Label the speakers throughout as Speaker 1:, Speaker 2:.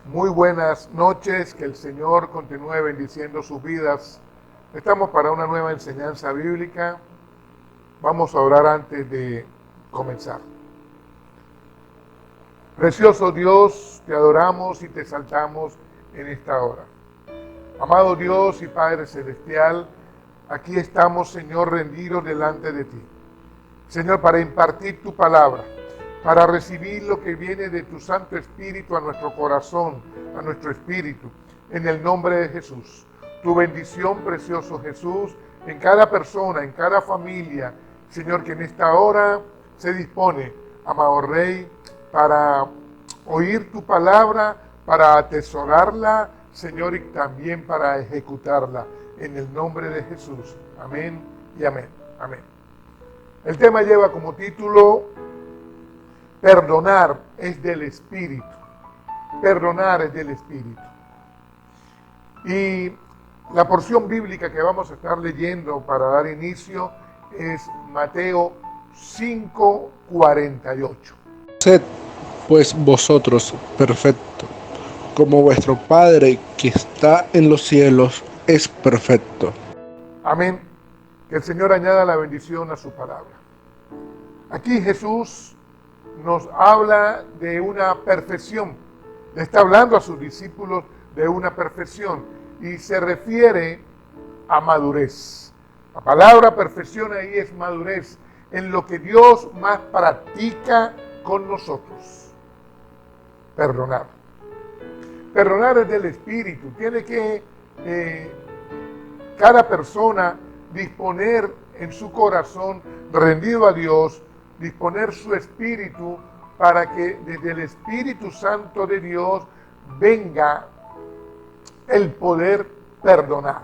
Speaker 1: Muy buenas noches, que el Señor continúe bendiciendo sus vidas. Estamos para una nueva enseñanza bíblica. Vamos a orar antes de comenzar. Precioso Dios, te adoramos y te exaltamos en esta hora. Amado Dios y Padre Celestial, aquí estamos, Señor, rendidos delante de ti. Señor, para impartir tu palabra, para recibir lo que viene de tu Santo Espíritu a nuestro corazón, a nuestro espíritu, en el nombre de Jesús. Tu bendición, precioso Jesús, en cada persona, en cada familia, Señor, que en esta hora se dispone, amado Rey, para oír tu palabra, para atesorarla, Señor, y también para ejecutarla, en el nombre de Jesús. Amén y amén. Amén. El tema lleva como título: perdonar es del Espíritu. Perdonar es del Espíritu. Y la porción bíblica que vamos a estar leyendo para dar inicio es Mateo 5:48.
Speaker 2: Sed pues vosotros perfectos, como vuestro Padre que está en los cielos es perfecto.
Speaker 1: Amén. Que el Señor añada la bendición a su palabra. Aquí Jesús nos habla de una perfección. Le está hablando a sus discípulos de una perfección y se refiere a madurez. La palabra perfección ahí es madurez, en lo que Dios más practica con nosotros. Perdonar. Perdonar es del Espíritu. Tiene que cada persona disponer en su corazón, rendido a Dios, disponer su espíritu para que desde el Espíritu Santo de Dios venga el poder perdonar.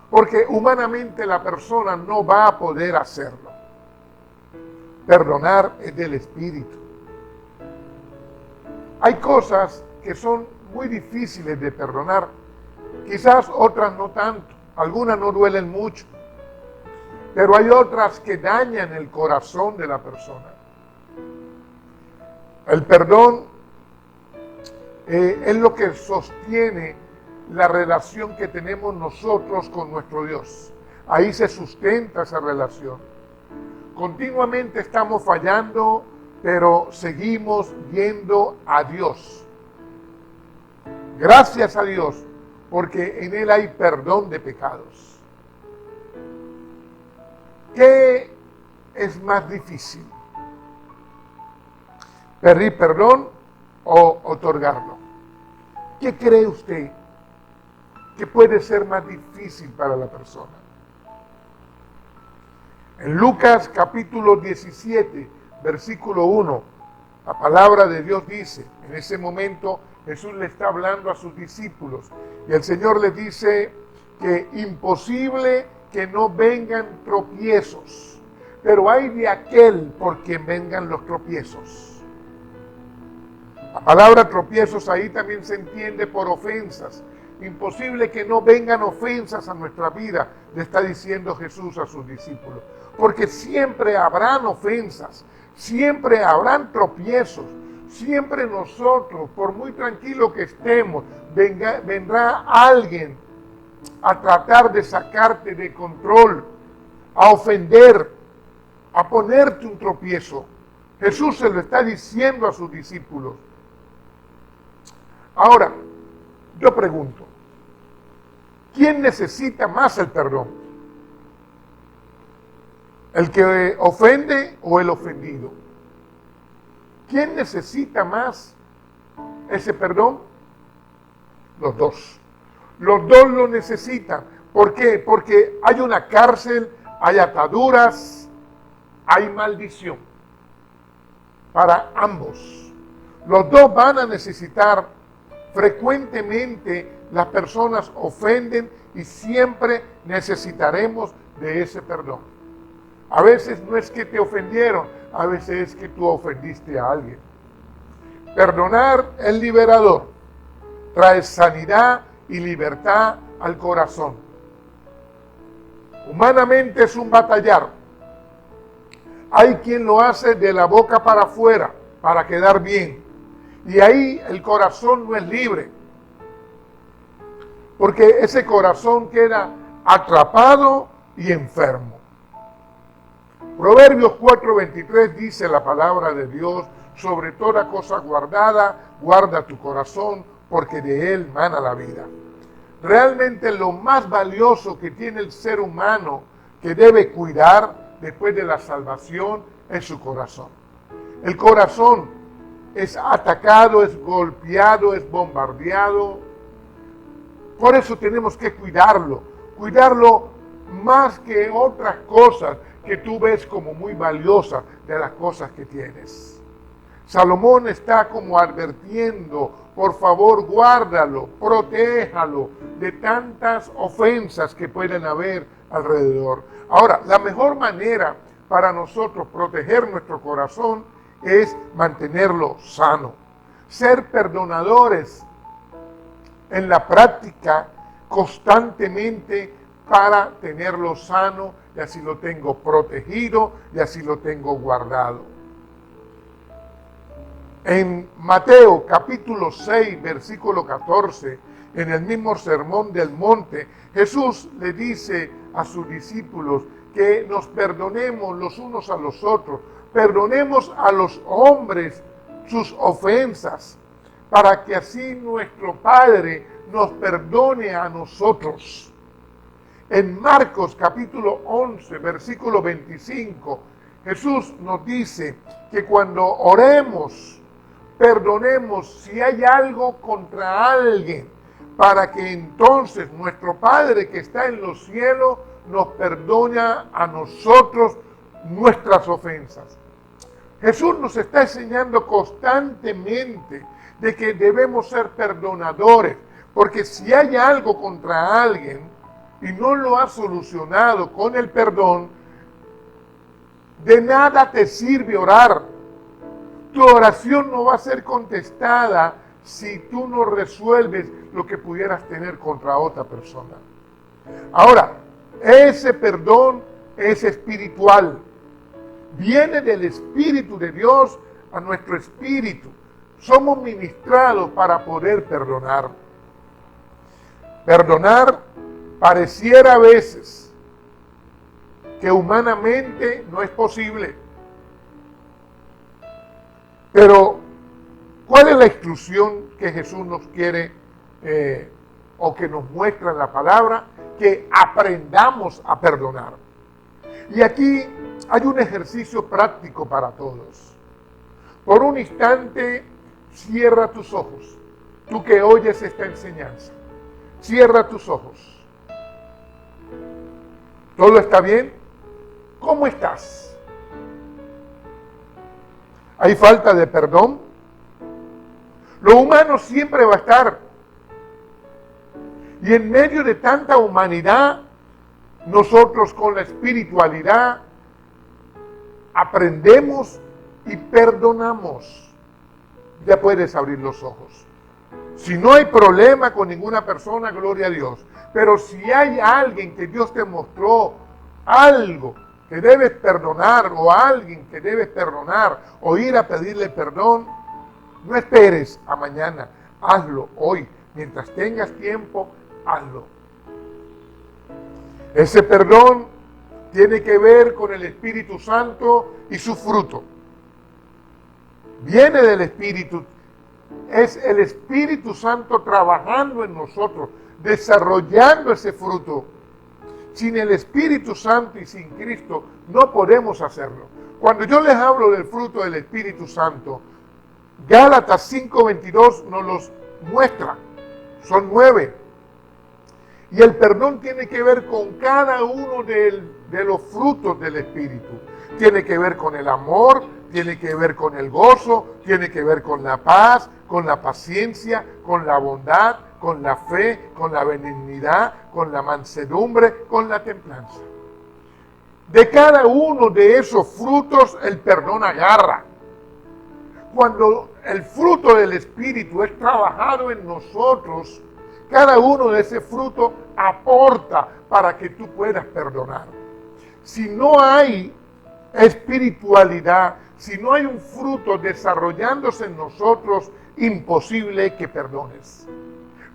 Speaker 1: Porque humanamente la persona no va a poder hacerlo. Perdonar es del Espíritu. Hay cosas que son muy difíciles de perdonar, quizás otras no tanto, algunas no duelen mucho, pero hay otras que dañan el corazón de la persona. El perdón es lo que sostiene la relación que tenemos nosotros con nuestro Dios. Ahí se sustenta esa relación. Continuamente estamos fallando, pero seguimos yendo a Dios. Gracias a Dios, porque en Él hay perdón de pecados. ¿Qué es más difícil? ¿Pedir perdón o otorgarlo? ¿Qué cree usted que puede ser más difícil para la persona? En Lucas capítulo 17, versículo 1, la palabra de Dios dice, en ese momento Jesús le está hablando a sus discípulos y el Señor les dice que imposible que no vengan tropiezos, pero hay de aquel por quien vengan los tropiezos. La palabra tropiezos ahí también se entiende por ofensas. Imposible que no vengan ofensas a nuestra vida, le está diciendo Jesús a sus discípulos. Porque siempre habrán ofensas, siempre habrán tropiezos, siempre nosotros, por muy tranquilo que estemos, vendrá alguien a tratar de sacarte de control, a ofender, a ponerte un tropiezo. Jesús se lo está diciendo a sus discípulos. Ahora, yo pregunto, ¿quién necesita más el perdón? ¿El que ofende o el ofendido? ¿Quién necesita más ese perdón? Los dos. Los dos lo necesitan. ¿Por qué? Porque hay una cárcel, hay ataduras, hay maldición. Para ambos. Los dos van a necesitar. Frecuentemente las personas ofenden y siempre necesitaremos de ese perdón. A veces no es que te ofendieron, a veces es que tú ofendiste a alguien. Perdonar es liberador, trae sanidad y libertad al corazón. Humanamente es un batallar. Hay quien lo hace de la boca para afuera, para quedar bien. Y ahí el corazón no es libre, porque ese corazón queda atrapado y enfermo. Proverbios 4:23 dice la palabra de Dios: sobre toda cosa guardada, guarda tu corazón, porque de él mana la vida. Realmente lo más valioso que tiene el ser humano que debe cuidar después de la salvación es su corazón. El corazón es atacado, es golpeado, es bombardeado. Por eso tenemos que cuidarlo más que otras cosas que tú ves como muy valiosas de las cosas que tienes. Salomón está como advirtiendo: por favor, guárdalo, protéjalo de tantas ofensas que pueden haber alrededor. Ahora, la mejor manera para nosotros proteger nuestro corazón es mantenerlo sano, ser perdonadores en la práctica constantemente para tenerlo sano, y así lo tengo protegido y así lo tengo guardado. En Mateo capítulo 6, versículo 14, en el mismo sermón del monte, Jesús le dice a sus discípulos que nos perdonemos los unos a los otros, perdonemos a los hombres sus ofensas, para que así nuestro Padre nos perdone a nosotros. En Marcos capítulo 11, versículo 25, Jesús nos dice que cuando oremos, perdonemos si hay algo contra alguien, para que entonces nuestro Padre que está en los cielos nos perdone a nosotros nuestras ofensas. Jesús nos está enseñando constantemente de que debemos ser perdonadores, porque si hay algo contra alguien y no lo has solucionado con el perdón, de nada te sirve orar. Tu oración no va a ser contestada si tú no resuelves lo que pudieras tener contra otra persona. Ahora, ese perdón es espiritual. Viene del Espíritu de Dios a nuestro espíritu. Somos ministrados para poder perdonar. Perdonar pareciera a veces que humanamente no es posible. Pero, ¿cuál es la instrucción que Jesús nos quiere o que nos muestra en la palabra? Que aprendamos a perdonar. Y aquí hay un ejercicio práctico para todos. Por un instante, cierra tus ojos. Tú que oyes esta enseñanza, cierra tus ojos. ¿Todo está bien? ¿Cómo estás? ¿Hay falta de perdón? Lo humano siempre va a estar. Y en medio de tanta humanidad, nosotros con la espiritualidad aprendemos y perdonamos. Ya puedes abrir los ojos. Si no hay problema con ninguna persona, gloria a Dios. Pero si hay alguien que Dios te mostró algo que debes perdonar, o a alguien que debes perdonar, o ir a pedirle perdón, no esperes a mañana, hazlo hoy, mientras tengas tiempo, hazlo. Ese perdón tiene que ver con el Espíritu Santo y su fruto. Viene del Espíritu, es el Espíritu Santo trabajando en nosotros, desarrollando ese fruto. Sin el Espíritu Santo y sin Cristo no podemos hacerlo. Cuando yo les hablo del fruto del Espíritu Santo, Gálatas 5:22 nos los muestra. Son 9. Y el perdón tiene que ver con cada uno de los frutos del Espíritu. Tiene que ver con el amor, tiene que ver con el gozo, tiene que ver con la paz, con la paciencia, con la bondad, con la fe, con la benignidad, con la mansedumbre, con la templanza. De cada uno de esos frutos el perdón agarra. Cuando el fruto del Espíritu es trabajado en nosotros, cada uno de ese fruto aporta para que tú puedas perdonar. Si no hay espiritualidad, si no hay un fruto desarrollándose en nosotros, imposible que perdones.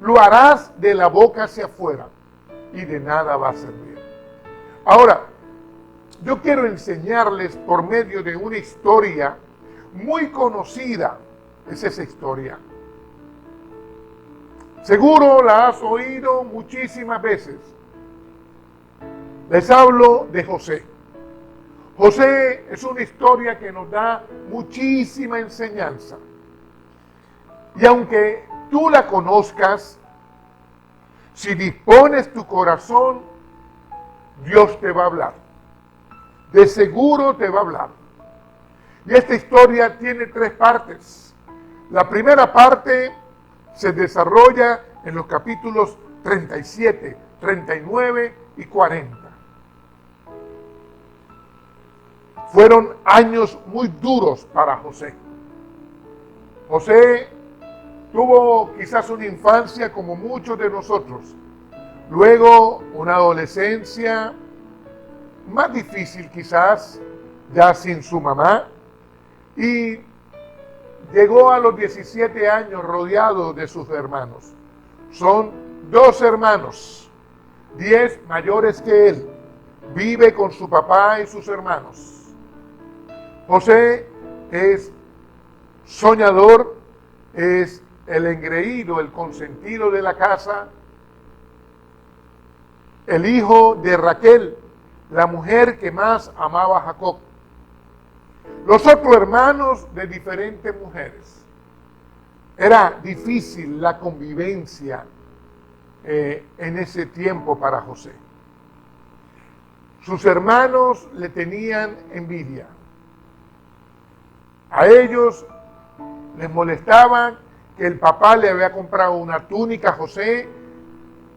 Speaker 1: Lo harás de la boca hacia afuera y de nada va a servir. Ahora, yo quiero enseñarles por medio de una historia muy conocida. Es esa historia. Seguro la has oído muchísimas veces. Les hablo de José. José es una historia que nos da muchísima enseñanza. Y aunque tú la conozcas, si dispones tu corazón, Dios te va a hablar. De seguro te va a hablar. Y esta historia tiene 3 partes. La primera parte se desarrolla en los capítulos 37, 39 y 40. Fueron años muy duros para José. José tuvo quizás una infancia como muchos de nosotros. Luego una adolescencia más difícil quizás, ya sin su mamá. Y llegó a los 17 años rodeado de sus hermanos. Son 2 hermanos, 10 mayores que él. Vive con su papá y sus hermanos. José es soñador, es el engreído, el consentido de la casa, el hijo de Raquel, la mujer que más amaba a Jacob. Los otros hermanos de diferentes mujeres. Era difícil la convivencia en ese tiempo para José. Sus hermanos le tenían envidia. A ellos les molestaba que el papá le había comprado una túnica a José,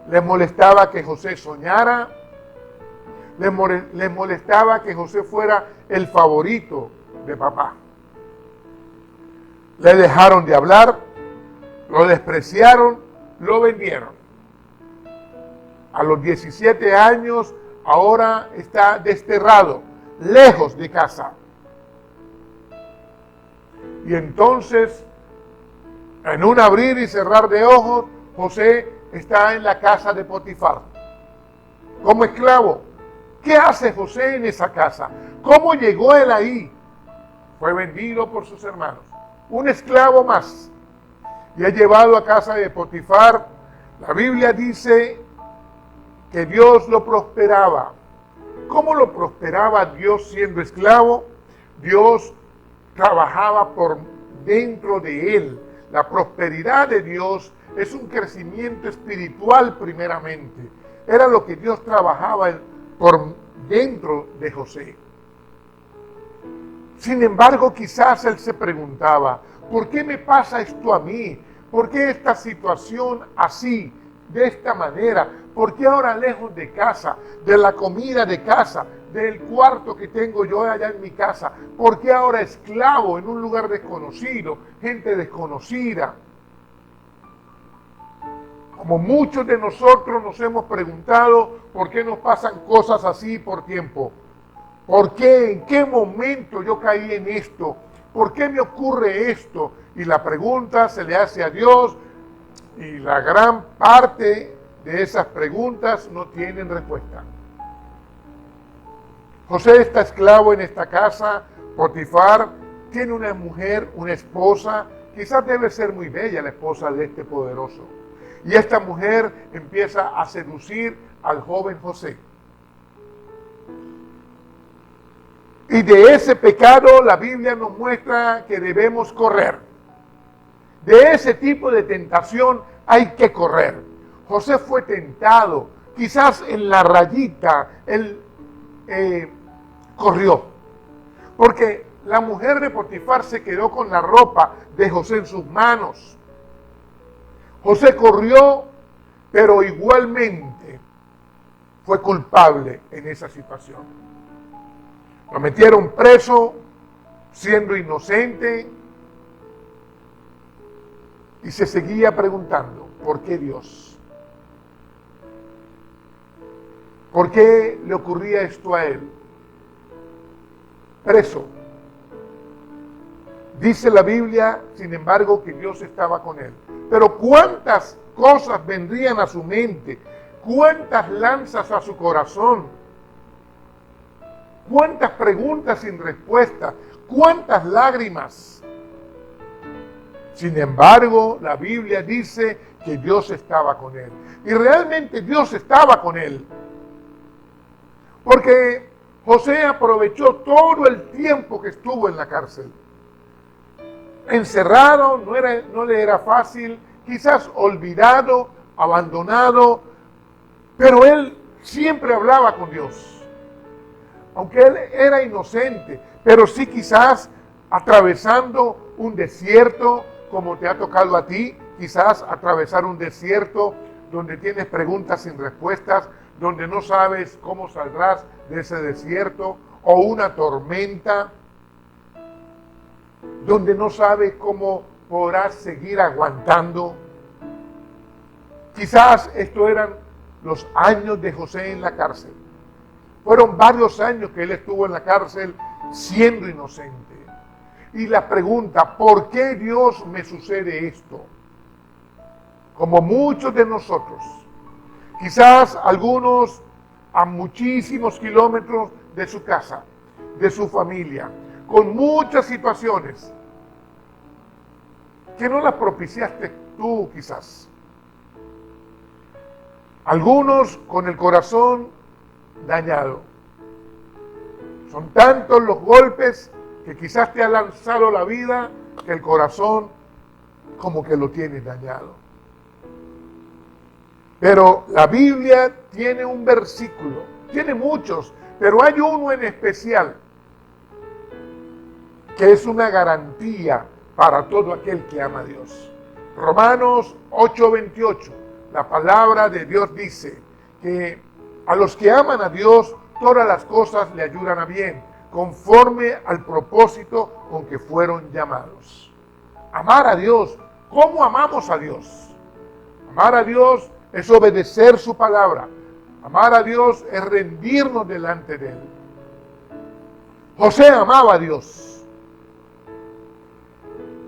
Speaker 1: les molestaba que José soñara, les molestaba que José fuera el favorito de papá. Le dejaron de hablar, lo despreciaron, lo vendieron. A los 17 años ahora está desterrado, lejos de casa. Y entonces, en un abrir y cerrar de ojos, José está en la casa de Potifar, como esclavo. ¿Qué hace José en esa casa? ¿Cómo llegó él ahí? Fue vendido por sus hermanos, un esclavo más, y es llevado a casa de Potifar. La Biblia dice que Dios lo prosperaba. ¿Cómo lo prosperaba Dios siendo esclavo? Dios trabajaba por dentro de él. La prosperidad de Dios es un crecimiento espiritual primeramente. Era lo que Dios trabajaba por dentro de José. Sin embargo, quizás él se preguntaba, ¿por qué me pasa esto a mí? ¿Por qué esta situación así, de esta manera? ¿Por qué ahora lejos de casa, de la comida de casa, del cuarto que tengo yo allá en mi casa? ¿Por qué ahora esclavo en un lugar desconocido, gente desconocida? Como muchos de nosotros nos hemos preguntado, ¿por qué nos pasan cosas así por tiempo? ¿Por qué? ¿En qué momento yo caí en esto? ¿Por qué me ocurre esto? Y la pregunta se le hace a Dios, y la gran parte de esas preguntas no tienen respuesta. José está esclavo en esta casa. Potifar tiene una mujer, una esposa, quizás debe ser muy bella la esposa de este poderoso. Y esta mujer empieza a seducir al joven José. Y de ese pecado la Biblia nos muestra que debemos correr. De ese tipo de tentación hay que correr. José fue tentado, quizás en la rayita, él corrió. Porque la mujer de Potifar se quedó con la ropa de José en sus manos. José corrió, pero igualmente fue culpable en esa situación. Lo metieron preso, siendo inocente, y se seguía preguntando, ¿por qué Dios? ¿Por qué le ocurría esto a él? Preso, Dice la Biblia, sin embargo, que Dios estaba con él. Pero cuántas cosas vendrían a su mente, cuántas lanzas a su corazón, cuántas preguntas sin respuesta, cuántas lágrimas. Sin embargo, la Biblia dice que Dios estaba con él. Y realmente Dios estaba con él. Porque José aprovechó todo el tiempo que estuvo en la cárcel. Encerrado, no le era fácil, quizás olvidado, abandonado, pero él siempre hablaba con Dios. Aunque él era inocente, pero sí quizás atravesando un desierto, como te ha tocado a ti, quizás atravesar un desierto donde tienes preguntas sin respuestas, donde no sabes cómo saldrás de ese desierto, o una tormenta, donde no sabes cómo podrás seguir aguantando. Quizás estos eran los años de José en la cárcel. Fueron varios años que él estuvo en la cárcel siendo inocente. Y la pregunta, ¿por qué Dios me sucede esto? Como muchos de nosotros, quizás algunos a muchísimos kilómetros de su casa, de su familia, con muchas situaciones que no las propiciaste tú quizás. Algunos con el corazón dañado. Son tantos los golpes que quizás te ha lanzado la vida que el corazón como que lo tienes dañado. Pero la Biblia tiene un versículo, tiene muchos, pero hay uno en especial que es una garantía para todo aquel que ama a Dios. Romanos 8:28, la palabra de Dios dice que a los que aman a Dios, todas las cosas le ayudan a bien, conforme al propósito con que fueron llamados. Amar a Dios. ¿Cómo amamos a Dios? Amar a Dios es obedecer su palabra. Amar a Dios es rendirnos delante de Él. José amaba a Dios.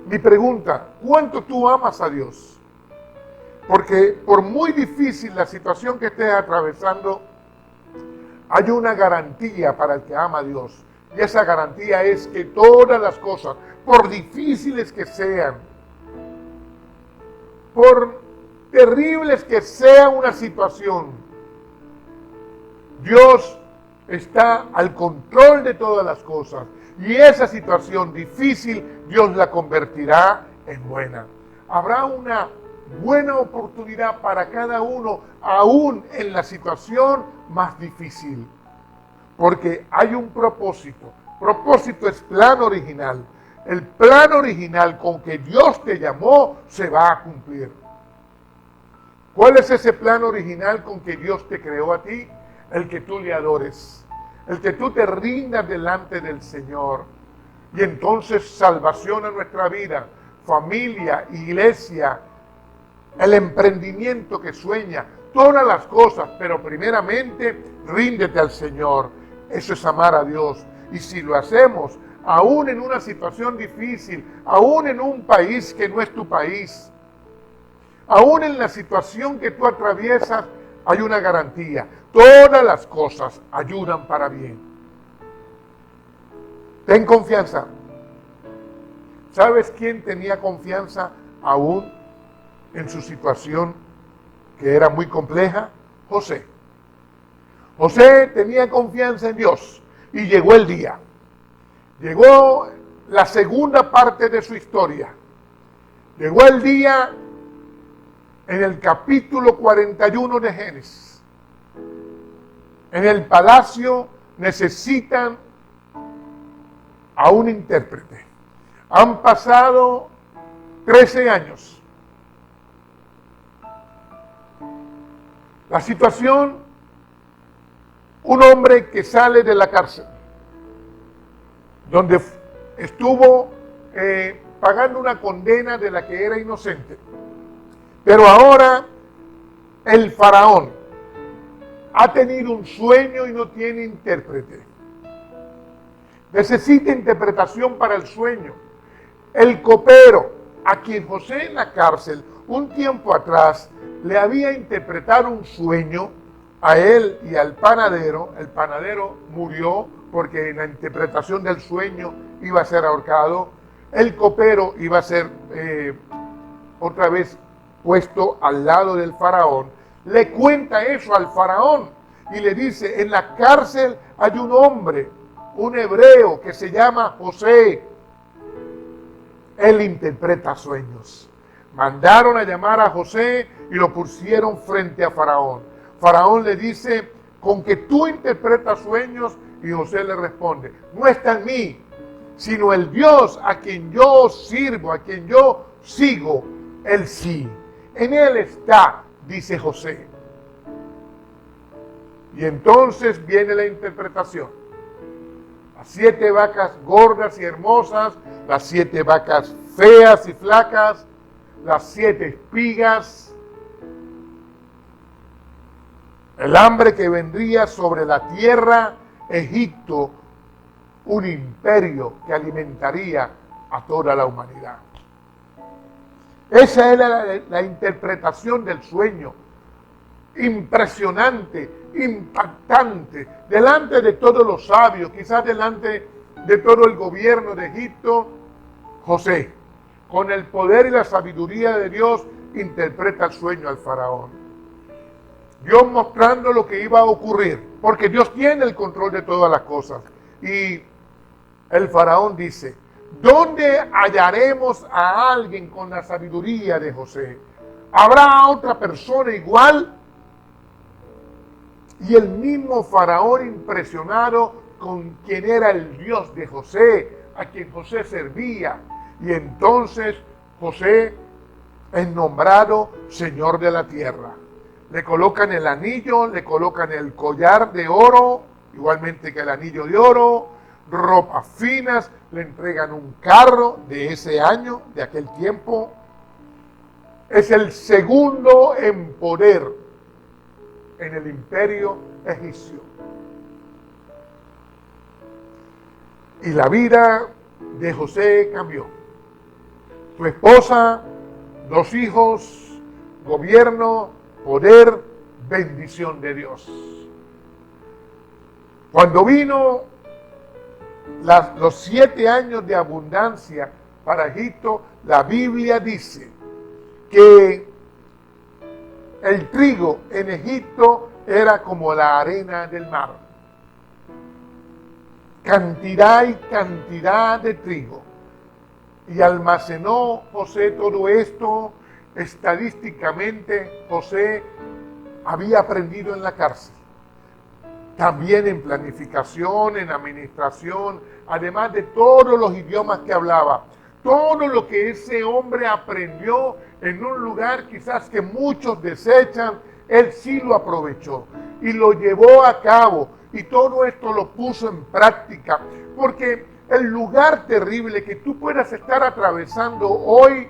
Speaker 1: Mi pregunta, ¿cuánto tú amas a Dios? Porque por muy difícil la situación que estés atravesando, hay una garantía para el que ama a Dios. Y esa garantía es que todas las cosas, por difíciles que sean, por terribles que sea una situación, Dios está al control de todas las cosas. Y esa situación difícil, Dios la convertirá en buena. Habrá una buena oportunidad para cada uno, aún en la situación más difícil. Porque hay un propósito. Propósito es plan original. El plan original con que Dios te llamó se va a cumplir. ¿Cuál es ese plan original con que Dios te creó a ti? El que tú le adores. El que tú te rindas delante del Señor. Y entonces salvación a nuestra vida, familia, iglesia, el emprendimiento que sueña, todas las cosas, pero primeramente ríndete al Señor. Eso es amar a Dios. Y si lo hacemos, aún en una situación difícil, aún en un país que no es tu país, aún en la situación que tú atraviesas, hay una garantía. Todas las cosas ayudan para bien. Ten confianza. ¿Sabes quién tenía confianza aún en su situación que era muy compleja? José. José tenía confianza en Dios y llegó el día. Llegó la segunda parte de su historia. Llegó el día en el capítulo 41 de Génesis. En el palacio necesitan a un intérprete. Han pasado 13 años. La situación, un hombre que sale de la cárcel, donde estuvo pagando una condena de la que era inocente. Pero ahora el faraón ha tenido un sueño y no tiene intérprete. Necesita interpretación para el sueño. El copero, a quien José en la cárcel un tiempo atrás le había interpretado un sueño a él y al panadero. El panadero murió porque en la interpretación del sueño iba a ser ahorcado. El copero iba a ser otra vez puesto al lado del faraón. Le cuenta eso al faraón y le dice: en la cárcel hay un hombre, un hebreo que se llama José. Él interpreta sueños. Mandaron a llamar a José y lo pusieron frente a Faraón. Faraón le dice: con que tú interpretas sueños. Y José le responde: no está en mí, sino el Dios a quien yo sirvo, a quien yo sigo, él sí. En él está, dice José. Y entonces viene la interpretación. Las 7 vacas gordas y hermosas, las 7 vacas feas y flacas, las 7 espigas, el hambre que vendría sobre la tierra, Egipto, un imperio que alimentaría a toda la humanidad. Esa era la interpretación del sueño. Impresionante, impactante, delante de todos los sabios, quizás delante de todo el gobierno de Egipto. José, con el poder y la sabiduría de Dios, interpreta el sueño al faraón. Dios mostrando lo que iba a ocurrir, porque Dios tiene el control de todas las cosas. Y el faraón dice: ¿dónde hallaremos a alguien con la sabiduría de José? ¿Habrá otra persona igual? Y el mismo faraón, impresionado con quien era el Dios de José, a quien José servía. Y entonces José es nombrado Señor de la tierra. Le colocan el anillo, le colocan el collar de oro, igualmente que el anillo de oro, ropas finas, le entregan un carro de ese año, de aquel tiempo. Es el segundo en poder en el imperio egipcio. Y la vida de José cambió. Su esposa, 2 hijos, gobierno, poder, bendición de Dios. Cuando vino los 7 años de abundancia para Egipto, la Biblia dice que el trigo en Egipto era como la arena del mar. Cantidad y cantidad de trigo. Y almacenó José todo esto. Estadísticamente, José había aprendido en la cárcel. También en planificación, en administración, además de todos los idiomas que hablaba. Todo lo que ese hombre aprendió en un lugar quizás que muchos desechan, él sí lo aprovechó y lo llevó a cabo. Y todo esto lo puso en práctica. Porque el lugar terrible que tú puedas estar atravesando hoy,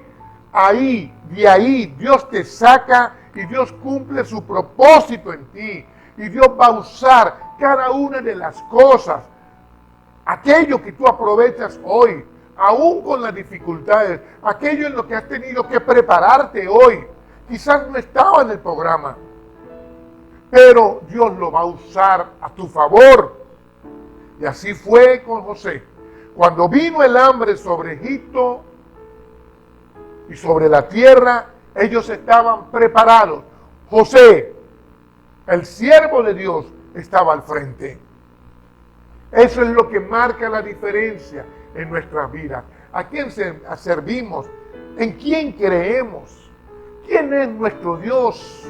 Speaker 1: de ahí, Dios te saca y Dios cumple su propósito en ti. Y Dios va a usar cada una de las cosas, aquello que tú aprovechas hoy, aún con las dificultades, aquello en lo que has tenido que prepararte hoy. Quizás no estaba en el programa, pero Dios lo va a usar a tu favor. Y así fue con José. Cuando vino el hambre sobre Egipto y sobre la tierra, ellos estaban preparados. José, el siervo de Dios, estaba al frente. Eso es lo que marca la diferencia en nuestras vidas. ¿A quién servimos? ¿En quién creemos? ¿Quién es nuestro Dios?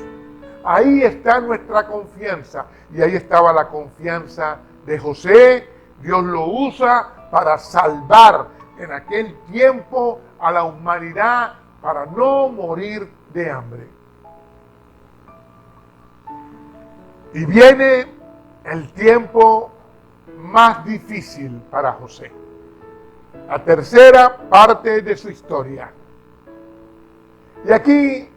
Speaker 1: Ahí está nuestra confianza. Y ahí estaba la confianza de José. Dios lo usa para salvar en aquel tiempo a la humanidad para no morir de hambre. Y viene el tiempo más difícil para José. La tercera parte de su historia. Y aquí,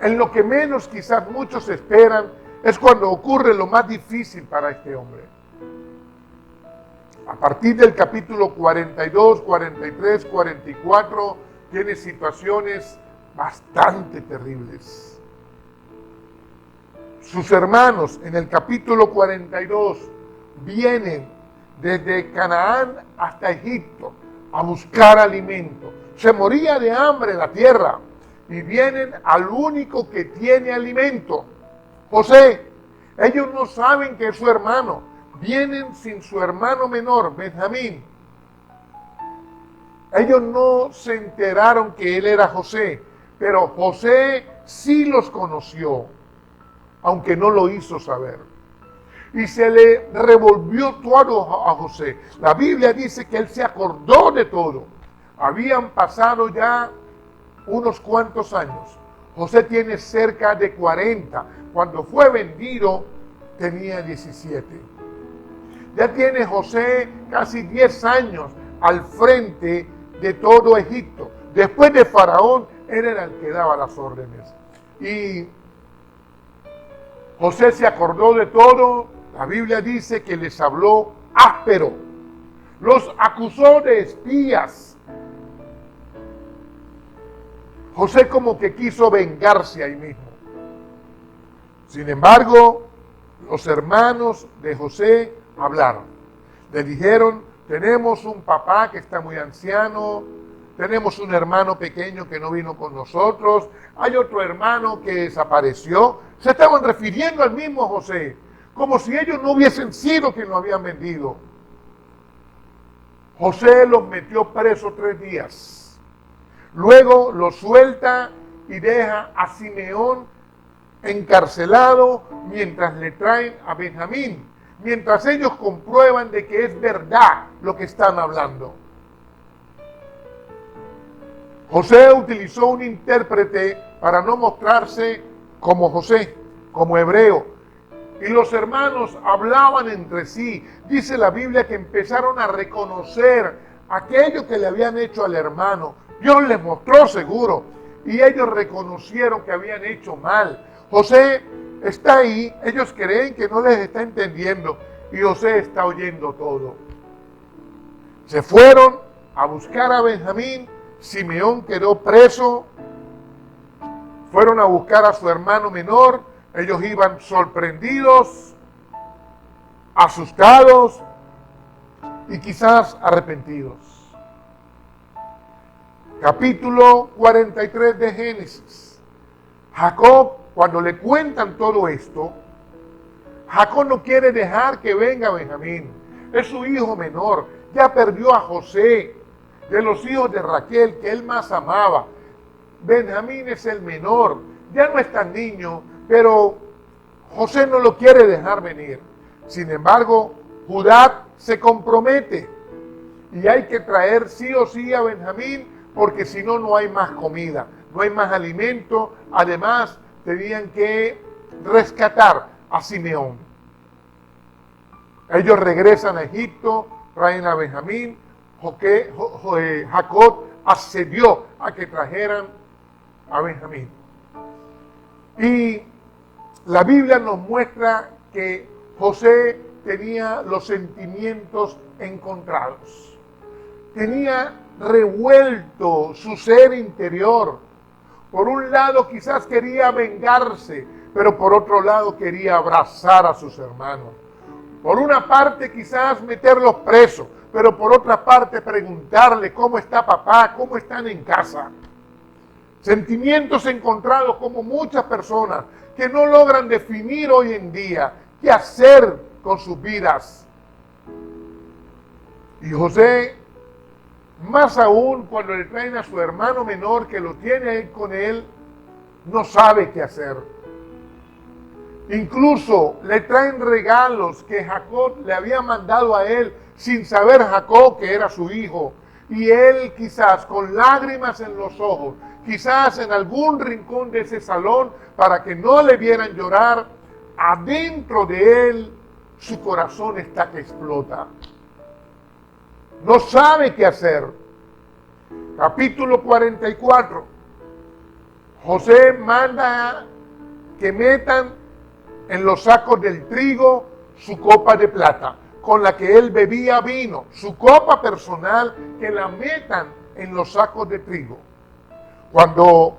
Speaker 1: en lo que menos quizás muchos esperan, es cuando ocurre lo más difícil para este hombre. A partir del capítulo 42, 43, 44, tiene situaciones bastante terribles. Sus hermanos en el capítulo 42 vienen desde Canaán hasta Egipto a buscar alimento. Se moría de hambre la tierra y vienen al único que tiene alimento, José. Ellos no saben que es su hermano. Vienen sin su hermano menor, Benjamín. Ellos no se enteraron que él era José, pero José sí los conoció, aunque no lo hizo saber. Y se le revolvió todo a José. La Biblia dice que él se acordó de todo. Habían pasado ya unos cuantos años. José tiene cerca de 40. Cuando fue vendido tenía 17. Ya tiene José casi 10 años al frente de todo Egipto. Después de Faraón, él era el que daba las órdenes. Y José se acordó de todo. La Biblia dice que les habló áspero. Los acusó de espías. José como que quiso vengarse ahí mismo. Sin embargo, los hermanos de José hablaron. Le dijeron: tenemos un papá que está muy anciano, tenemos un hermano pequeño que no vino con nosotros, hay otro hermano que desapareció. Se estaban refiriendo al mismo José, como si ellos no hubiesen sido quienes lo habían vendido. José los metió presos 3 días. Luego los suelta y deja a Simeón encarcelado mientras le traen a Benjamín, mientras ellos comprueban de que es verdad lo que están hablando. José utilizó un intérprete para no mostrarse como José, como hebreo. Y los hermanos hablaban entre sí. Dice la Biblia que empezaron a reconocer aquello que le habían hecho al hermano. Dios les mostró seguro. Y ellos reconocieron que habían hecho mal. José está ahí, ellos creen que no les está entendiendo y José está oyendo todo. Se fueron a buscar a Benjamín, Simeón quedó preso, fueron a buscar a su hermano menor, ellos iban sorprendidos, asustados y quizás arrepentidos. Capítulo 43 de Génesis. Jacob, cuando le cuentan todo esto, Jacob no quiere dejar que venga Benjamín. Es su hijo menor. Ya perdió a José, de los hijos de Raquel, que él más amaba. Benjamín es el menor. Ya no es tan niño, pero José no lo quiere dejar venir. Sin embargo, Judá se compromete. Y hay que traer sí o sí a Benjamín, porque si no, no hay más comida, no hay más alimento. Además, tenían que rescatar a Simeón. Ellos regresan a Egipto, traen a Benjamín. Jacob accedió a que trajeran a Benjamín. Y la Biblia nos muestra que José tenía los sentimientos encontrados. Tenía revuelto su ser interior. Por un lado quizás quería vengarse, pero por otro lado quería abrazar a sus hermanos. Por una parte quizás meterlos presos, pero por otra parte preguntarle cómo está papá, cómo están en casa. Sentimientos encontrados como muchas personas que no logran definir hoy en día qué hacer con sus vidas. Y José, más aún cuando le traen a su hermano menor que lo tiene con él, no sabe qué hacer. Incluso le traen regalos que Jacob le había mandado a él sin saber Jacob que era su hijo. Y él quizás con lágrimas en los ojos, quizás en algún rincón de ese salón para que no le vieran llorar, adentro de él su corazón está que explota. No sabe qué hacer. Capítulo 44. José manda que metan en los sacos del trigo su copa de plata. con la que él bebía vino, su copa personal, que la metan en los sacos de trigo. Cuando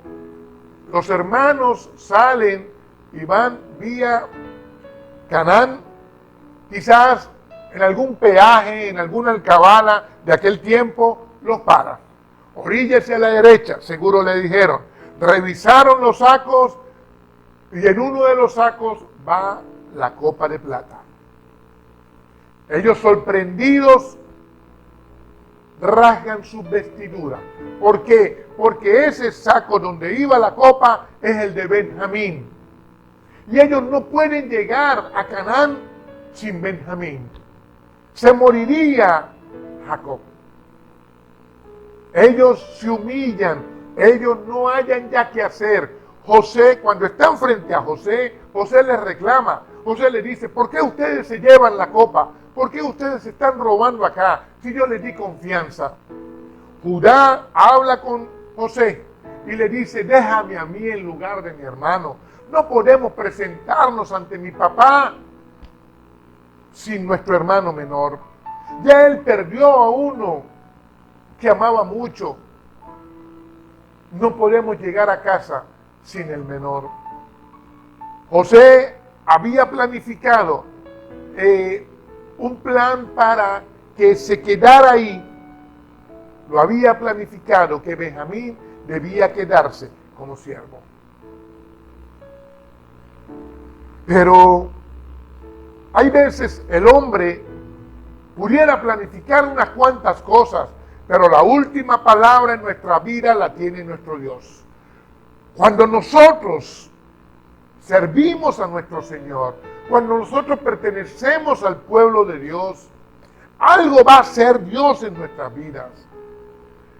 Speaker 1: los hermanos salen y van vía Canaán, quizás en algún peaje, en alguna alcabala de aquel tiempo, los paran. Oríllese a la derecha, seguro le dijeron. Revisaron los sacos y en uno de los sacos va la copa de plata. Ellos, sorprendidos, rasgan sus vestiduras. ¿Por qué? Porque ese saco donde iba la copa es el de Benjamín. Y ellos no pueden llegar a Canaán sin Benjamín. Se moriría Jacob. Ellos se humillan, ellos no hayan ya qué hacer. José, cuando están frente a José, José les reclama. José les dice: ¿por qué ustedes se llevan la copa? ¿Por qué ustedes se están robando acá si yo les di confianza? Judá habla con José y le dice: déjame a mí en lugar de mi hermano. No podemos presentarnos ante mi papá sin nuestro hermano menor. Ya él perdió a uno que amaba mucho. No podemos llegar a casa sin el menor. José había planificado un plan para que se quedara ahí. Lo había planificado que Benjamín debía quedarse como siervo. Pero hay veces el hombre pudiera planificar unas cuantas cosas, pero la última palabra en nuestra vida la tiene nuestro Dios. Cuando nosotros servimos a nuestro Señor, cuando nosotros pertenecemos al pueblo de Dios, algo va a hacer Dios en nuestras vidas.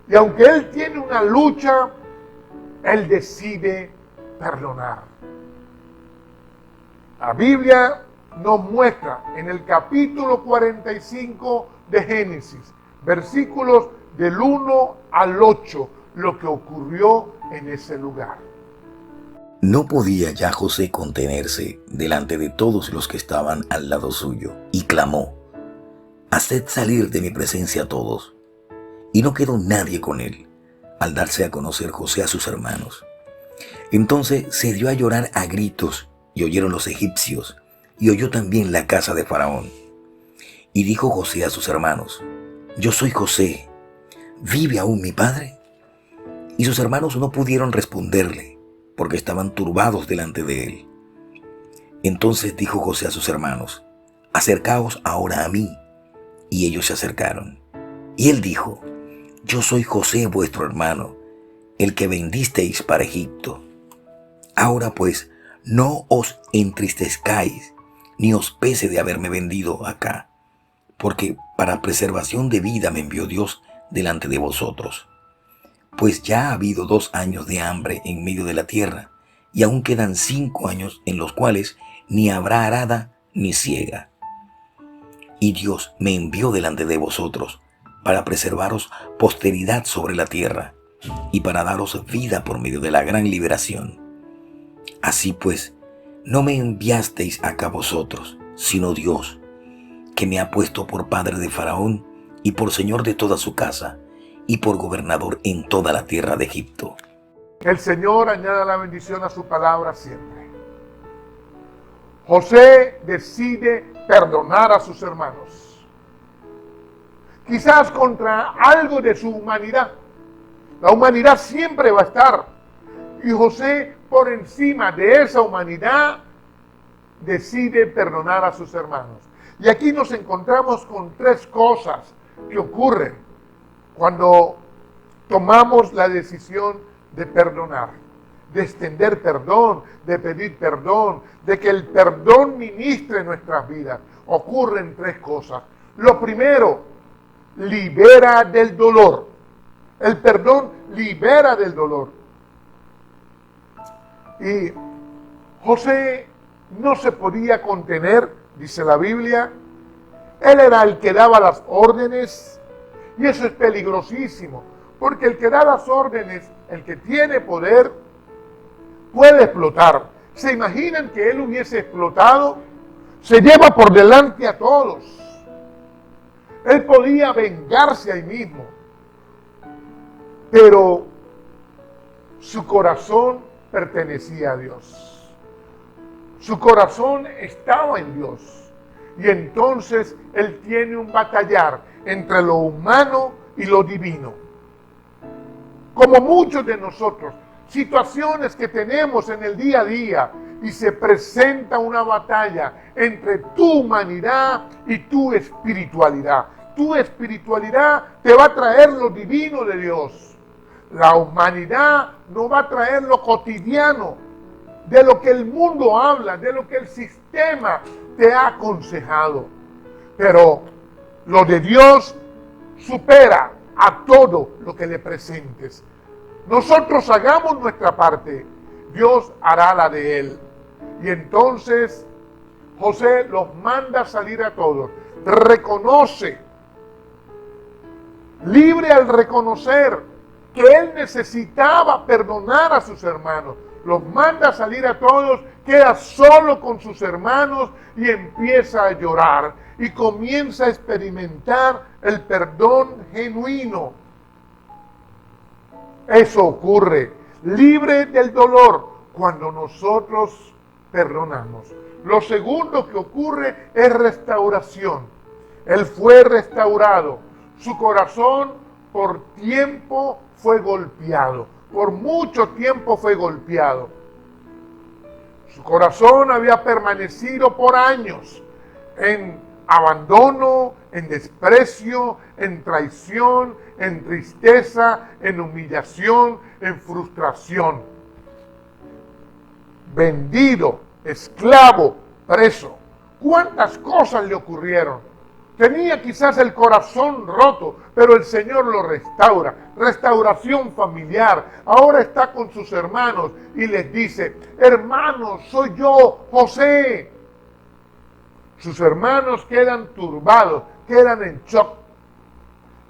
Speaker 1: Y aunque Él tiene una lucha, Él decide perdonar. La Biblia nos muestra en el capítulo 45 de Génesis, versículos del 1 al 8, lo que ocurrió en ese lugar.
Speaker 3: No podía ya José contenerse delante de todos los que estaban al lado suyo, y clamó: haced salir de mi presencia a todos. Y no quedó nadie con él, al darse a conocer José a sus hermanos. Entonces se dio a llorar a gritos, y oyeron los egipcios, y oyó también la casa de Faraón. Y dijo José a sus hermanos: yo soy José, ¿vive aún mi padre? Y sus hermanos no pudieron responderle, porque estaban turbados delante de él. Entonces dijo José a sus hermanos: acercaos ahora a mí. Y ellos se acercaron. Y él dijo: yo soy José vuestro hermano, el que vendisteis para Egipto. Ahora pues, no os entristezcáis, ni os pese de haberme vendido acá, porque para preservación de vida me envió Dios delante de vosotros. Pues ya ha habido 2 años de hambre en medio de la tierra, y aún quedan 5 años en los cuales ni habrá arada ni siega. Y Dios me envió delante de vosotros para preservaros posteridad sobre la tierra y para daros vida por medio de la gran liberación. Así pues, no me enviasteis acá vosotros, sino Dios, que me ha puesto por padre de Faraón y por señor de toda su casa y por gobernador en toda la tierra de Egipto.
Speaker 1: El Señor añada la bendición a su palabra siempre. José decide perdonar a sus hermanos. Quizás contra algo de su humanidad. La humanidad siempre va a estar. Y José, por encima de esa humanidad, decide perdonar a sus hermanos. Y aquí nos encontramos con 3 cosas que ocurren cuando tomamos la decisión de perdonar, de extender perdón, de pedir perdón, de que el perdón ministre nuestras vidas. Ocurren 3 cosas. Lo primero, libera del dolor. El perdón libera del dolor. Y José no se podía contener, dice la Biblia. Él era el que daba las órdenes, y eso es peligrosísimo, porque el que da las órdenes, el que tiene poder, puede explotar. ¿Se imaginan que él hubiese explotado? Se lleva por delante a todos. Él podía vengarse ahí mismo. Pero su corazón pertenecía a Dios. Su corazón estaba en Dios. Y entonces él tiene un batallar entre lo humano y lo divino. Como muchos de nosotros, situaciones que tenemos en el día a día y se presenta una batalla entre tu humanidad y tu espiritualidad. Tu espiritualidad te va a traer lo divino de Dios. La humanidad no va a traer lo cotidiano, de lo que el mundo habla, de lo que el sistema te ha aconsejado. Pero lo de Dios supera a todo lo que le presentes. Nosotros hagamos nuestra parte, Dios hará la de él. Y entonces José los manda a salir a todos. Reconoce, libre al reconocer que él necesitaba perdonar a sus hermanos. Los manda a salir a todos, queda solo con sus hermanos y empieza a llorar. Y comienza a experimentar el perdón genuino. Eso ocurre, libre del dolor, cuando nosotros perdonamos. Lo segundo que ocurre es restauración. Él fue restaurado. Su corazón por tiempo fue golpeado. Por mucho tiempo fue golpeado. Su corazón había permanecido por años en abandono, en desprecio, en traición, en tristeza, en humillación, en frustración. Vendido, esclavo, preso. ¿Cuántas cosas le ocurrieron? Tenía quizás el corazón roto, pero el Señor lo restaura. Restauración familiar. Ahora está con sus hermanos y les dice: hermanos, soy yo, José. Sus hermanos quedan turbados, quedan en shock,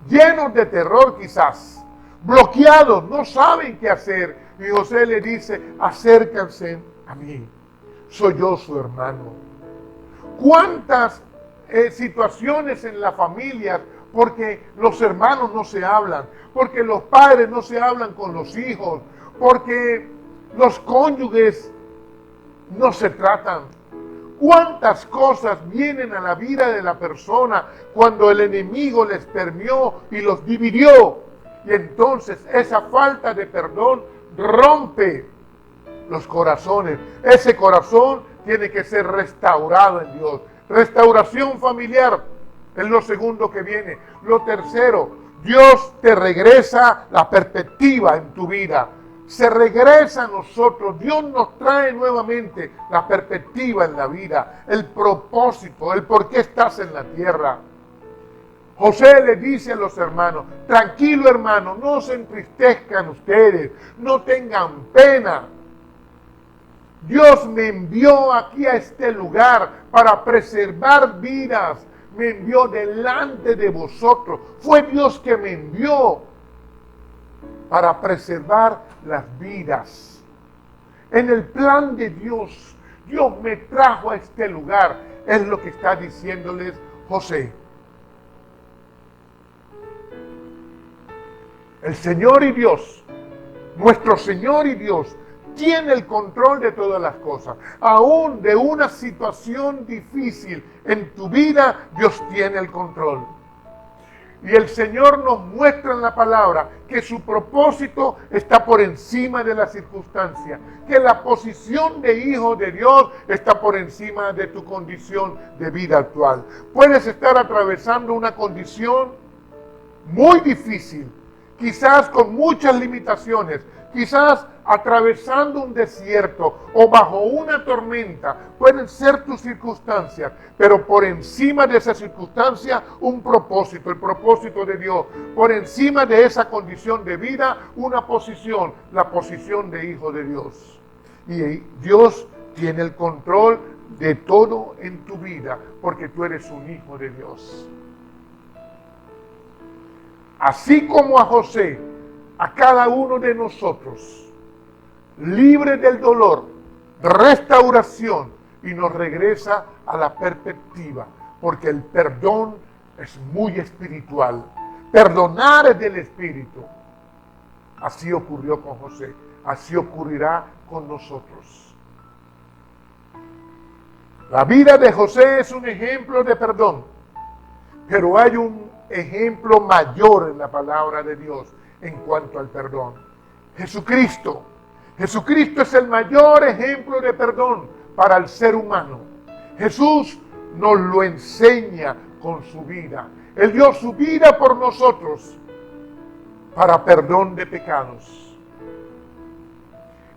Speaker 1: llenos de terror quizás, bloqueados, no saben qué hacer. Y José le dice: acérquense a mí, soy yo su hermano. ¿Cuántas situaciones en las familias? Porque los hermanos no se hablan, porque los padres no se hablan con los hijos, porque los cónyuges no se tratan. ¿Cuántas cosas vienen a la vida de la persona cuando el enemigo les permeó y los dividió? Y entonces esa falta de perdón rompe los corazones. Ese corazón tiene que ser restaurado en Dios. Restauración familiar es lo segundo que viene. Lo tercero, Dios te regresa la perspectiva en tu vida. Se regresa a nosotros. Dios nos trae nuevamente la perspectiva en la vida, el propósito, el por qué estás en la tierra. José le dice a los hermanos: tranquilo, hermano, no se entristezcan ustedes, no tengan pena. Dios me envió aquí a este lugar para preservar vidas. Me envió delante de vosotros. Fue Dios que me envió para preservar las vidas. En el plan de Dios, Dios me trajo a este lugar. Es lo que está diciéndoles José. El Señor y Dios, nuestro Señor y Dios, tiene el control de todas las cosas. Aún de una situación difícil en tu vida, Dios tiene el control. Y el Señor nos muestra en la palabra que su propósito está por encima de la circunstancia, que la posición de hijo de Dios está por encima de tu condición de vida actual. Puedes estar atravesando una condición muy difícil, quizás con muchas limitaciones, quizás atravesando un desierto o bajo una tormenta. Pueden ser tus circunstancias, pero por encima de esa circunstancia un propósito, el propósito de Dios. Por encima de esa condición de vida, una posición, la posición de hijo de Dios. Y Dios tiene el control de todo en tu vida, porque tú eres un hijo de Dios. Así como a José, a cada uno de nosotros, libre del dolor, restauración, y nos regresa a la perspectiva, porque el perdón es muy espiritual. Perdonar es del Espíritu. Así ocurrió con José, así ocurrirá con nosotros. La vida de José es un ejemplo de perdón, pero hay un ejemplo mayor en la palabra de Dios en cuanto al perdón. Jesucristo es el mayor ejemplo de perdón para el ser humano. Jesús nos lo enseña con su vida. Él dio su vida por nosotros para perdón de pecados.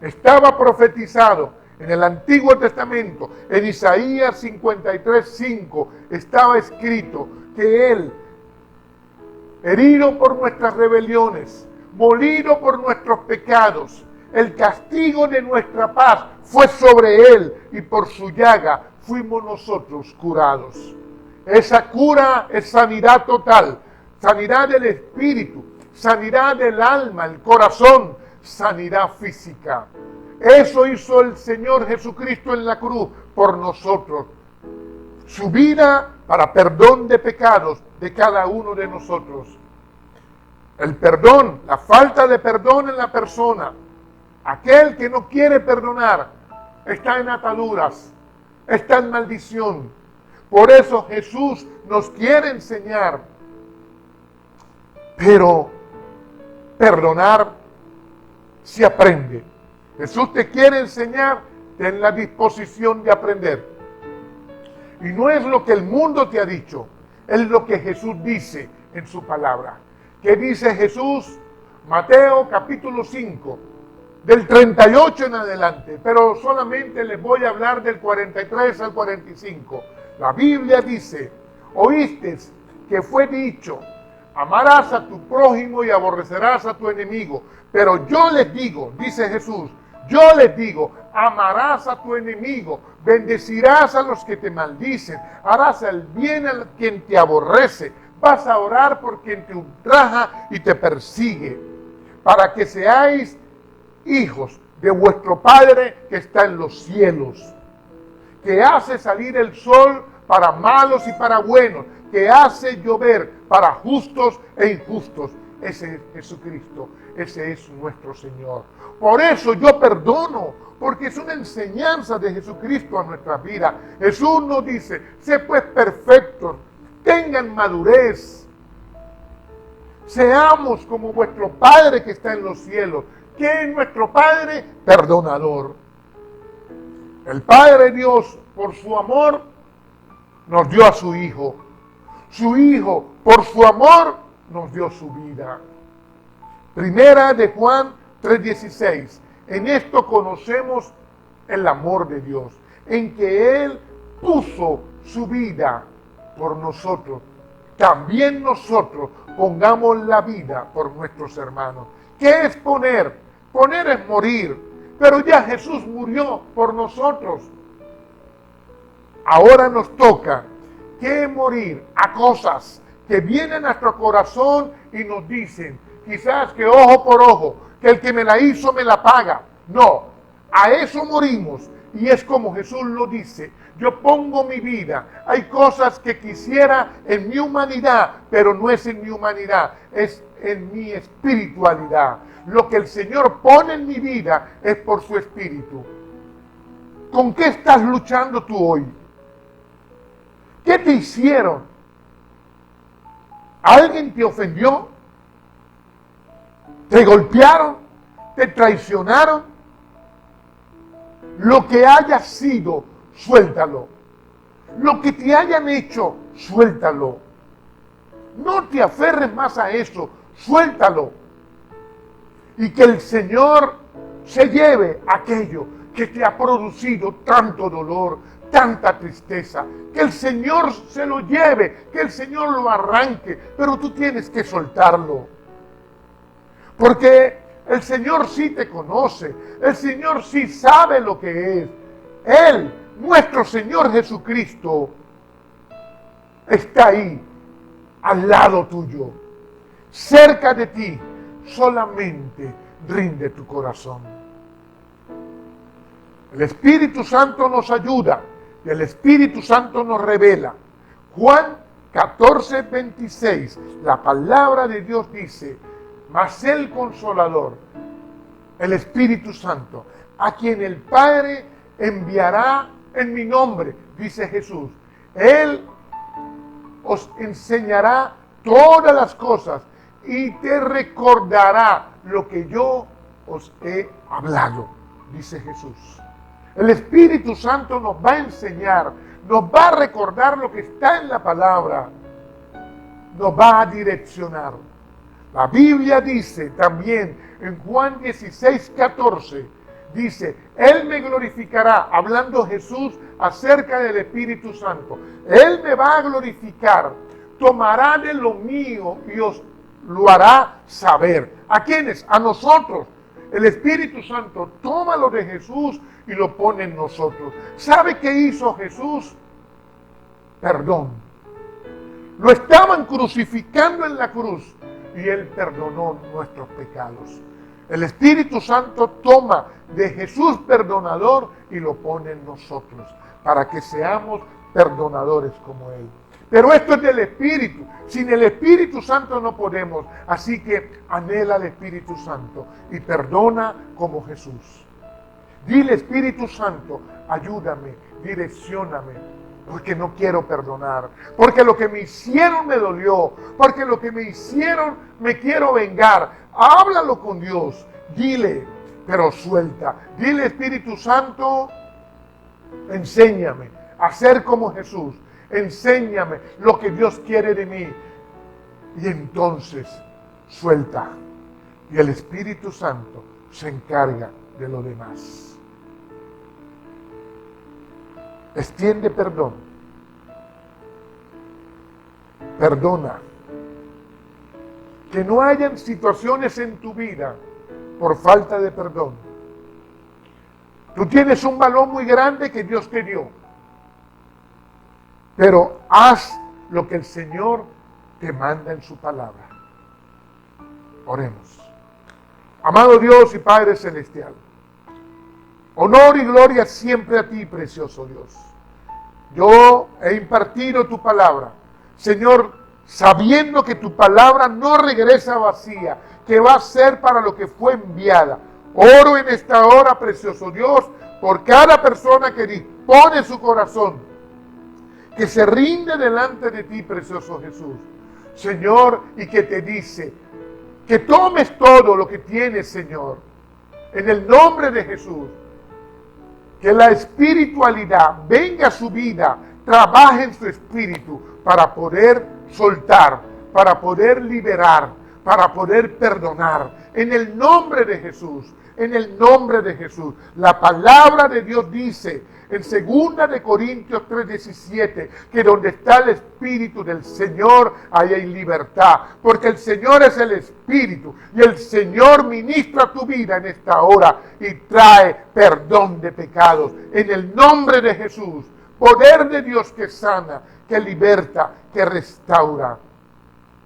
Speaker 1: Estaba profetizado en el Antiguo Testamento, en Isaías 53:5, estaba escrito que Él, herido por nuestras rebeliones, molido por nuestros pecados, el castigo de nuestra paz fue sobre Él y por su llaga fuimos nosotros curados. Esa cura es sanidad total, sanidad del espíritu, sanidad del alma, el corazón, sanidad física. Eso hizo el Señor Jesucristo en la cruz por nosotros. Su vida para perdón de pecados de cada uno de nosotros. El perdón, la falta de perdón en la persona. Aquel que no quiere perdonar está en ataduras, está en maldición. Por eso Jesús nos quiere enseñar. Pero perdonar se aprende. Jesús te quiere enseñar, ten la disposición de aprender. Y no es lo que el mundo te ha dicho, es lo que Jesús dice en su palabra. ¿Qué dice Jesús? Mateo capítulo 5, del 38 en adelante, pero solamente les voy a hablar del 43 al 45. La Biblia dice, oíste que fue dicho, amarás a tu prójimo y aborrecerás a tu enemigo. Pero yo les digo, dice Jesús, yo les digo, amarás a tu enemigo, bendecirás a los que te maldicen, harás el bien a quien te aborrece, vas a orar por quien te ultraja y te persigue, para que seáis hijos de vuestro Padre que está en los cielos, que hace salir el sol para malos y para buenos, que hace llover para justos e injustos. Ese es Jesucristo, ese es nuestro Señor. Por eso yo perdono, porque es una enseñanza de Jesucristo a nuestra vida. Jesús nos dice, sé pues perfectos, tengan madurez, seamos como vuestro Padre que está en los cielos. ¿Qué es nuestro Padre? Perdonador. El Padre Dios, por su amor, nos dio a su Hijo. Su Hijo, por su amor, nos dio su vida. Primera de Juan 3:16. En esto conocemos el amor de Dios, en que Él puso su vida por nosotros. También nosotros pongamos la vida por nuestros hermanos. ¿Qué es poner? Poner es morir, pero ya Jesús murió por nosotros. Ahora nos toca que morir a cosas que vienen a nuestro corazón y nos dicen, quizás que ojo por ojo, que el que me la hizo me la paga. No, a eso morimos. Y es como Jesús lo dice, yo pongo mi vida. Hay cosas que quisiera en mi humanidad, pero no es en mi humanidad, es en mi espiritualidad. Lo que el Señor pone en mi vida es por su espíritu. ¿Con qué estás luchando tú hoy? ¿Qué te hicieron? ¿Alguien te ofendió? ¿Te golpearon? ¿Te traicionaron? Lo que haya sido, suéltalo. Lo que te hayan hecho, suéltalo. No te aferres más a eso, suéltalo. Y que el Señor se lleve aquello que te ha producido tanto dolor, tanta tristeza. Que el Señor se lo lleve, que el Señor lo arranque, pero tú tienes que soltarlo. Porque el Señor sí te conoce, el Señor sí sabe lo que es. Él, nuestro Señor Jesucristo, está ahí, al lado tuyo, cerca de ti. Solamente rinde tu corazón. El Espíritu Santo nos ayuda y el Espíritu Santo nos revela. Juan 14:26, la palabra de Dios dice: mas el Consolador, el Espíritu Santo, a quien el Padre enviará en mi nombre, dice Jesús, Él os enseñará todas las cosas y te recordará lo que yo os he hablado, dice Jesús. El Espíritu Santo nos va a enseñar, nos va a recordar lo que está en la palabra, nos va a direccionar. La Biblia dice también en Juan 16:14, dice: Él me glorificará, hablando Jesús acerca del Espíritu Santo. Él me va a glorificar, tomará de lo mío y os lo hará saber. ¿A quiénes? A nosotros. El Espíritu Santo toma lo de Jesús y lo pone en nosotros. ¿Sabe qué hizo Jesús? Perdón. Lo estaban crucificando en la cruz y Él perdonó nuestros pecados. El Espíritu Santo toma de Jesús perdonador y lo pone en nosotros para que seamos perdonadores como Él. Pero esto es del Espíritu. Sin el Espíritu Santo no podemos. Así que anhela al Espíritu Santo y perdona como Jesús. Dile: Espíritu Santo, ayúdame, direccióname, porque no quiero perdonar. Porque lo que me hicieron me dolió. Porque lo que me hicieron me quiero vengar. Háblalo con Dios. Dile, pero suelta. Dile: Espíritu Santo, enséñame a ser como Jesús. Enséñame lo que Dios quiere de mí. Y entonces suelta. Y el Espíritu Santo se encarga de lo demás. Extiende perdón. Perdona. Que no hayan situaciones en tu vida por falta de perdón. Tú tienes un valor muy grande que Dios te dio. Pero haz lo que el Señor te manda en su palabra. Oremos. Amado Dios y Padre Celestial, honor y gloria siempre a ti, precioso Dios. Yo he impartido tu palabra, Señor, sabiendo que tu palabra no regresa vacía, que va a ser para lo que fue enviada. Oro en esta hora, precioso Dios, por cada persona que dispone su corazón, que se rinde delante de ti, precioso Jesús, Señor, y que te dice que tomes todo lo que tienes, Señor, en el nombre de Jesús. Que la espiritualidad venga a su vida, trabaje en su espíritu para poder soltar, para poder liberar, para poder perdonar. En el nombre de Jesús, en el nombre de Jesús. La palabra de Dios dice en 2 de Corintios 3:17 que donde está el Espíritu del Señor, ahí hay libertad. Porque el Señor es el Espíritu y el Señor ministra tu vida en esta hora y trae perdón de pecados. En el nombre de Jesús, poder de Dios que sana, que liberta, que restaura,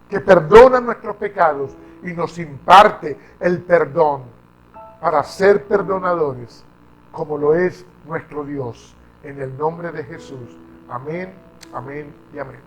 Speaker 1: que perdona nuestros pecados y nos imparte el perdón para ser perdonadores, como lo es nuestro Dios. En el nombre de Jesús. Amén, amén y amén.